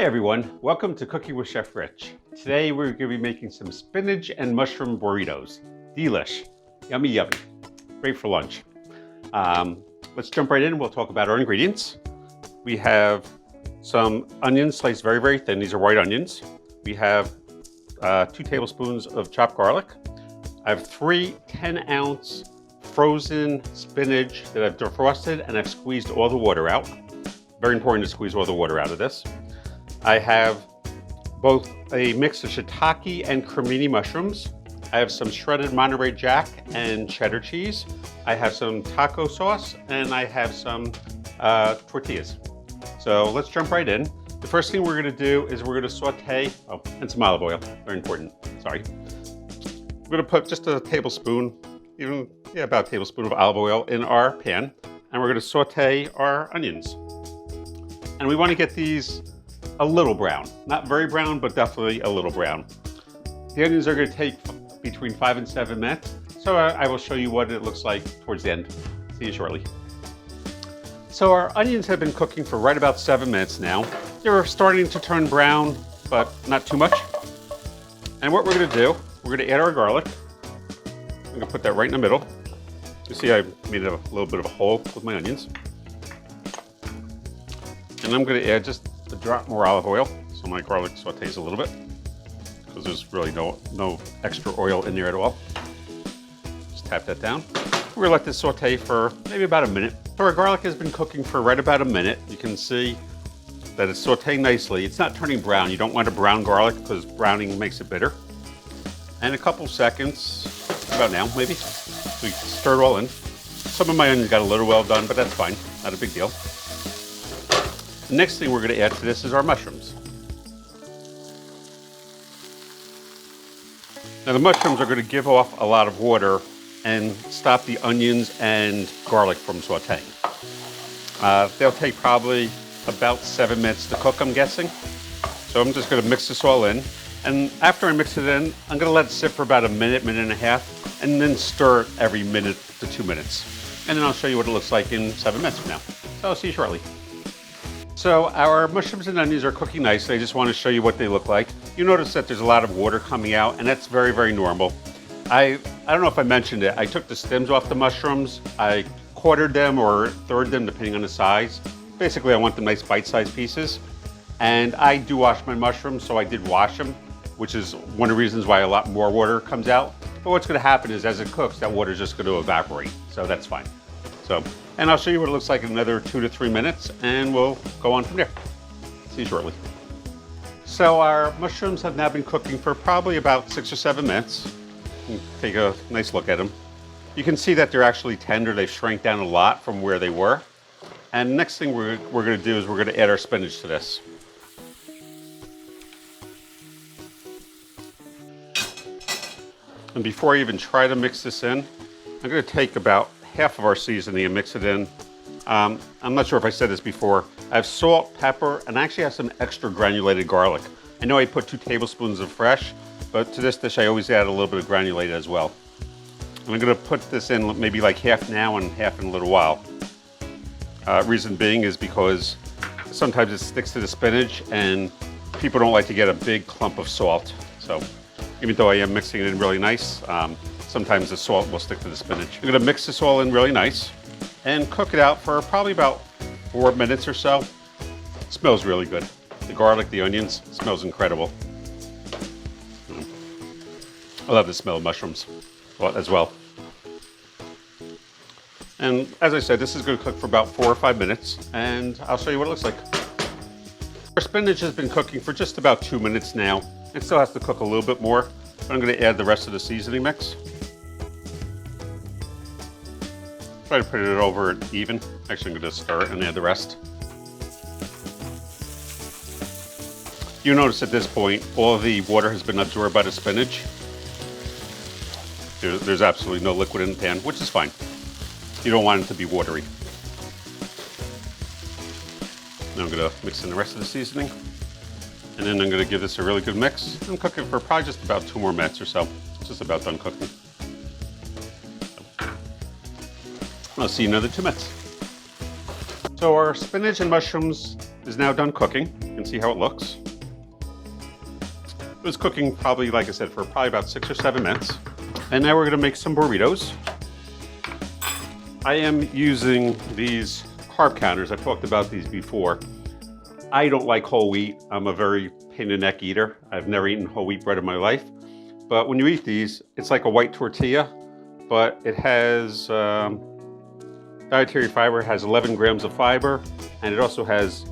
everyone, welcome to Cooking with Chef Rich. Today we're going to be making some spinach and mushroom burritos. Delish, yummy yummy, great for lunch. Let's jump right in and we'll talk about our ingredients. We have some onions sliced very thin, these are white onions. We have 2 tablespoons of chopped garlic. I have 3 10-ounce frozen spinach that I've defrosted and I've squeezed all the water out. Very important to squeeze all the water out of this. I have both a mix of shiitake and cremini mushrooms. I have some shredded Monterey Jack and cheddar cheese. I have some taco sauce and I have some tortillas. So let's jump right in. The first thing we're gonna do is we're gonna saute, and some olive oil, very important, sorry. We're gonna put just a tablespoon, about a tablespoon of olive oil in our pan, and we're gonna saute our onions. And we wanna get these a little brown. Not very brown, but definitely a little brown. The onions are gonna take between 5 and 7 minutes, so I will show you what it looks like towards the end. See you shortly. So our onions have been cooking for right about 7 minutes now. They're starting to turn brown, but not too much. And what we're gonna do, we're gonna add our garlic. I'm gonna put that right in the middle. You see I made a little bit of a hole with my onions. And I'm gonna add just a drop more olive oil so my garlic sautés a little bit, because there's really no extra oil in there at all. Just tap that down. We're gonna let this saute for maybe about a minute. So our garlic has been cooking for right about a minute. You can see that it's sauteing nicely. It's not turning brown. You don't want a brown garlic because browning makes it bitter. And a couple seconds, about now maybe, we stir it all in. Some of my onions got a little well done, but that's fine, not a big deal. The next thing we're going to add to this is our mushrooms. Now the mushrooms are going to give off a lot of water and stop the onions and garlic from sauteing. They'll take probably about 7 minutes to cook, I'm guessing. So I'm just going to mix this all in. And after I mix it in, I'm going to let it sit for about a minute, minute and a half, and then stir it every minute to 2 minutes. And then I'll show you what it looks like in 7 minutes from now. So I'll see you shortly. So our mushrooms and onions are cooking nicely. I just want to show you what they look like. You notice that there's a lot of water coming out, and that's very normal. I don't know if I mentioned it. I took the stems off the mushrooms. I quartered them or third them, depending on the size. Basically, I want them nice bite-sized pieces. And I do wash my mushrooms, so I did wash them, which is one of the reasons why a lot more water comes out. But what's going to happen is as it cooks, that water is just going to evaporate. So that's fine. And I'll show you what it looks like in another 2 to 3 minutes, and we'll go on from there. See you shortly. So our mushrooms have now been cooking for probably about 6 or 7 minutes. Take a nice look at them. You can see that they're actually tender. They've shrank down a lot from where they were. And the next thing we're going to do is we're going to add our spinach to this. And before I even try to mix this in, I'm going to take about half of our seasoning and mix it in. I'm not sure if I said this before. I have salt, pepper, and I actually have some extra granulated garlic. I know I put 2 tablespoons of fresh, but to this dish I always add a little bit of granulated as well. And I'm gonna put this in maybe like half now and half in a little while. Reason being is because sometimes it sticks to the spinach and people don't like to get a big clump of salt. So even though I am mixing it in really nice, sometimes the salt will stick to the spinach. I'm gonna mix this all in really nice and cook it out for probably about 4 minutes or so. It smells really good. The garlic, the onions, it smells incredible. I love the smell of mushrooms as well. And as I said, this is gonna cook for about 4 or 5 minutes, and I'll show you what it looks like. Our spinach has been cooking for just about 2 minutes now. It still has to cook a little bit more, but I'm gonna add the rest of the seasoning mix. Try to put it over even. Actually, I'm going to stir it and add the rest. You notice at this point, all of the water has been absorbed by the spinach. There's absolutely no liquid in the pan, which is fine. You don't want it to be watery. Now I'm going to mix in the rest of the seasoning. And then I'm going to give this a really good mix. I'm cooking for probably just about 2 more minutes or so. It's just about done cooking. I'll see you in another 2 minutes. So our spinach and mushrooms is now done cooking. You can see how it looks. It was cooking probably, like I said, for probably about 6 or 7 minutes. And now we're gonna make some burritos. I am using these carb counters. I've talked about these before. I don't like whole wheat. I'm a very pain in the neck eater. I've never eaten whole wheat bread in my life. But when you eat these, it's like a white tortilla, but it has dietary fiber. It has 11 grams of fiber, and it also has,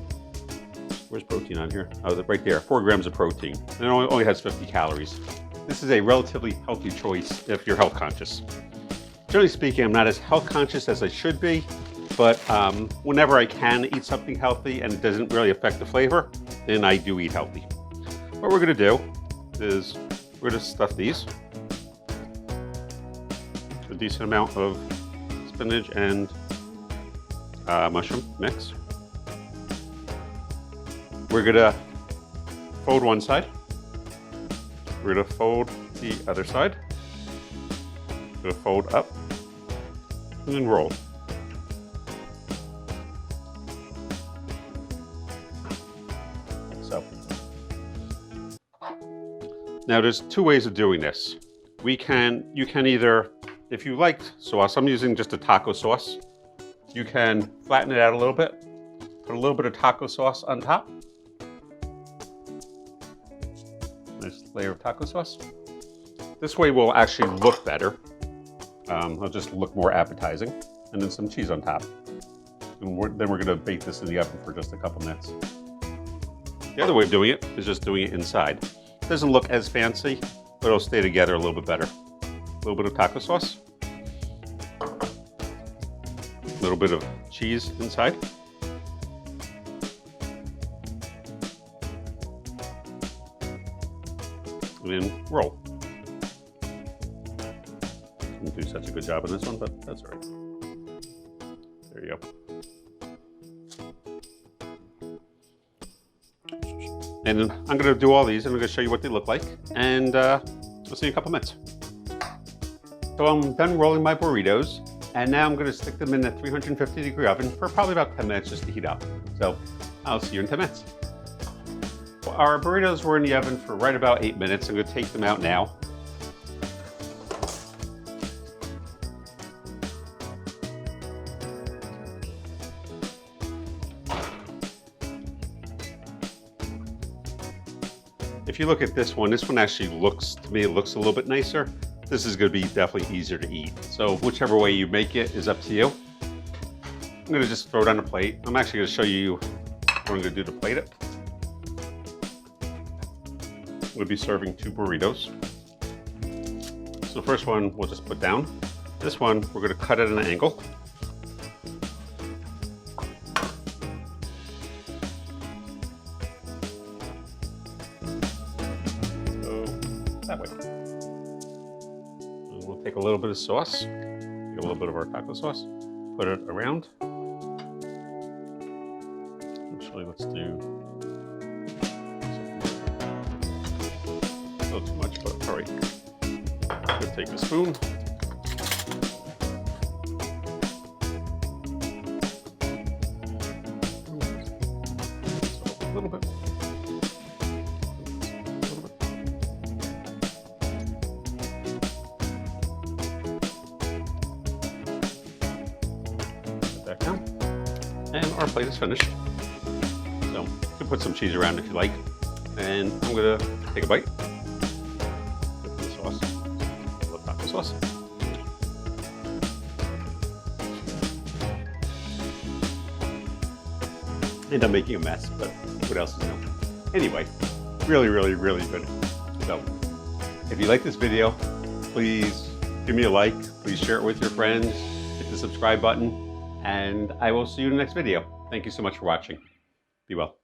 where's protein on here? Oh, right there, 4 grams of protein. And it only has 50 calories. This is a relatively healthy choice if you're health conscious. Generally speaking, I'm not as health conscious as I should be, but whenever I can eat something healthy and it doesn't really affect the flavor, then I do eat healthy. What we're gonna do is we're gonna stuff these. A decent amount of spinach and mushroom mix. We're gonna fold one side. We're gonna fold the other side. We're gonna fold up and then roll. So, now there's 2 ways of doing this. You can either, if you like sauce, I'm using just a taco sauce. You can flatten it out a little bit, put a little bit of taco sauce on top. Nice layer of taco sauce. This way will actually look better. It'll just look more appetizing. And then some cheese on top. And then we're gonna bake this in the oven for just a couple minutes. The other way of doing it is just doing it inside. It doesn't look as fancy, but it'll stay together a little bit better. A little bit of taco sauce. A little bit of cheese inside. And then roll. Didn't do such a good job on this one, but that's all right. There you go. And then I'm gonna do all these and I'm gonna show you what they look like. And we'll see you in a couple minutes. So I'm done rolling my burritos. And now I'm gonna stick them in a 350-degree oven for probably about 10 minutes just to heat up. So I'll see you in 10 minutes. Well, our burritos were in the oven for right about 8 minutes. I'm gonna take them out now. If you look at this one actually looks, to me, it looks a little bit nicer. This is gonna be definitely easier to eat. So whichever way you make it is up to you. I'm gonna just throw it on a plate. I'm actually gonna show you what I'm gonna do to plate it. I'm gonna be serving 2 burritos. So the first one we'll just put down. This one, we're gonna cut at an angle. That way. And we'll take a little bit of sauce, get a little bit of our taco sauce, put it around. Actually, let's do a little too much, but all right. We'll take a spoon. So a little bit. And our plate is finished. So you can put some cheese around if you like. And I'm gonna take a bite. With the sauce, a little taco sauce. And I'm making a mess, but what else is new? Anyway, really, really, really good. So if you like this video, please give me a like. Please share it with your friends. Hit the subscribe button. And I will see you in the next video. Thank you so much for watching. Be well.